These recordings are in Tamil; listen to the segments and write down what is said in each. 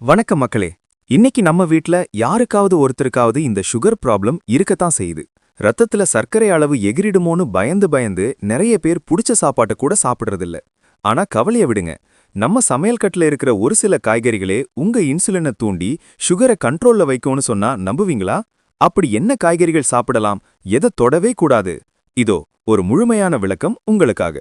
வணக்கம் மக்களே. இன்னைக்கு நம்ம வீட்ல யாருக்காவது ஒருத்தருக்காவது இந்த சுகர் ப்ராப்ளம் இருக்கத்தான் செய்யுது. ரத்தத்துல சர்க்கரை அளவு எகிரிடுமோன்னு பயந்து நிறைய பேர் புடிச்ச சாப்பாட்ட கூட சாப்பிடுறதில்ல. ஆனா கவலைய விடுங்க, நம்ம சமையல் கட்டுல இருக்கிற ஒரு சில காய்கறிகளே உங்க இன்சுலினை தூண்டி சுகரை கண்ட்ரோல்ல வைக்கும்னு சொன்னா நம்புவீங்களா? அப்படி என்ன காய்கறிகள் சாப்பிடலாம், எதை தொடவே கூடாது? இதோ ஒரு முழுமையான விளக்கம் உங்களுக்காக.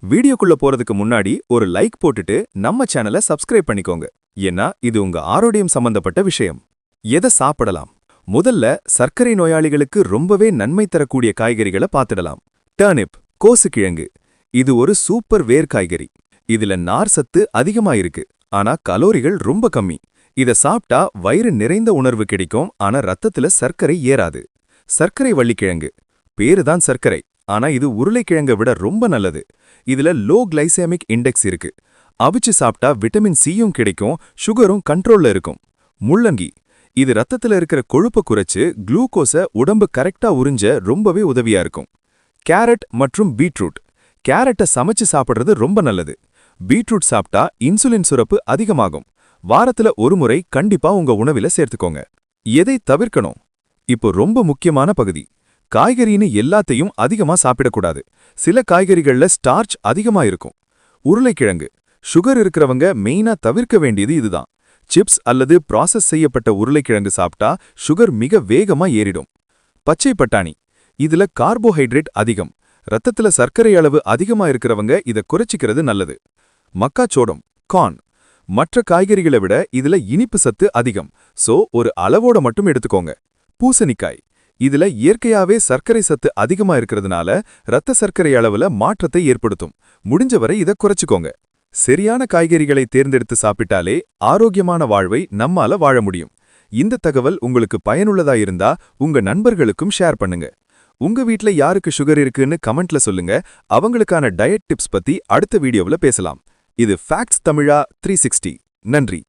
வீடியோக்குள்ள போறதுக்கு முன்னாடி ஒரு லைக் போட்டுட்டு நம்ம சேனலை சப்ஸ்கிரைப் பண்ணிக்கோங்க. ஏன்னா இது உங்க ஆரோக்கியம் சம்பந்தப்பட்ட விஷயம். எதை சாப்பிடலாம்? முதல்ல சர்க்கரை நோயாளிகளுக்கு ரொம்பவே நன்மை தரக்கூடிய காய்கறிகளை பார்த்துடலாம். டர்னிப், கோசுக்கிழங்கு. இது ஒரு சூப்பர் வேர் காய்கறி. இதுல நார் சத்து அதிகமா இருக்கு, ஆனா கலோரிகள் ரொம்ப கம்மி. இத சாப்பிட்டா வயிறு நிறைந்த உணர்வு கிடைக்கும், ஆனா ரத்தத்துல சர்க்கரை ஏறாது. சர்க்கரை வள்ளிக்கிழங்கு. பேருதான் சர்க்கரை, ஆனா இது உருளைக்கிழங்கை விட ரொம்ப நல்லது. இதுல லோ கிளைசெமிக் இண்டெக்ஸ் இருக்கு. அவிச்சு சாப்பிட்டா விட்டமின் சியும் கிடைக்கும், சுகரும் கண்ட்ரோல்ல இருக்கும். முள்ளங்கி. இது ரத்தத்துல இருக்கிற கொழுப்பை குறைச்சு குளுக்கோஸை உடம்பு கரெக்டா உறிஞ்ச ரொம்பவே உதவியா இருக்கும். கேரட் மற்றும் பீட்ரூட். கேரட்டை சமைச்சு சாப்பிடுறது ரொம்ப நல்லது. பீட்ரூட் சாப்பிட்டா இன்சுலின் சுரப்பு அதிகமாகும். வாரத்துல ஒரு முறை கண்டிப்பா உங்க உணவில சேர்த்துக்கோங்க. எதை தவிர்க்கணும்? இப்போ ரொம்ப முக்கியமான பகுதி. காய்கறின்னு எல்லாத்தையும் அதிகமா சாப்பிடக்கூடாது. சில காய்கறிகள்ல ஸ்டார்ச் அதிகமா இருக்கும். உருளைக்கிழங்கு. சுகர் இருக்கிறவங்க மெயினா தவிர்க்க வேண்டியது இதுதான். சிப்ஸ் அல்லது ப்ராசஸ் செய்யப்பட்ட உருளைக்கிழங்கு சாப்பிட்டா சுகர் மிக வேகமா ஏறிடும். பச்சை பட்டாணி. இதுல கார்போஹைட்ரேட் அதிகம். ரத்தத்துல சர்க்கரை அளவு அதிகமா இருக்கிறவங்க இதை குறைச்சிக்கிறது நல்லது. மக்காச்சோளம், கார்ன். மற்ற காய்கறிகளை விட இதுல இனிப்பு சத்து அதிகம், சோ ஒரு அளவோட மட்டும் எடுத்துக்கோங்க. பூசணிக்காய். இதுல இயற்கையாவே சர்க்கரை சத்து அதிகமா இருக்கிறதுனால ரத்த சர்க்கரை அளவுல மாற்றத்தை ஏற்படுத்தும். முடிஞ்சவரை இதை குறைச்சுக்கோங்க. சரியான காய்கறிகளை தேர்ந்தெடுத்து சாப்பிட்டாலே ஆரோக்கியமான வாழ்வை நம்மால வாழ முடியும். இந்த தகவல் உங்களுக்கு பயனுள்ளதா இருந்தா உங்க நண்பர்களுக்கும் ஷேர் பண்ணுங்க. உங்க வீட்ல யாருக்கு சுகர் இருக்குன்னு கமெண்ட்ல சொல்லுங்க. அவங்களுக்கான டயட் டிப்ஸ் பத்தி அடுத்த வீடியோவுல பேசலாம். இது ஃபேக்ட்ஸ் தமிழா 360. நன்றி.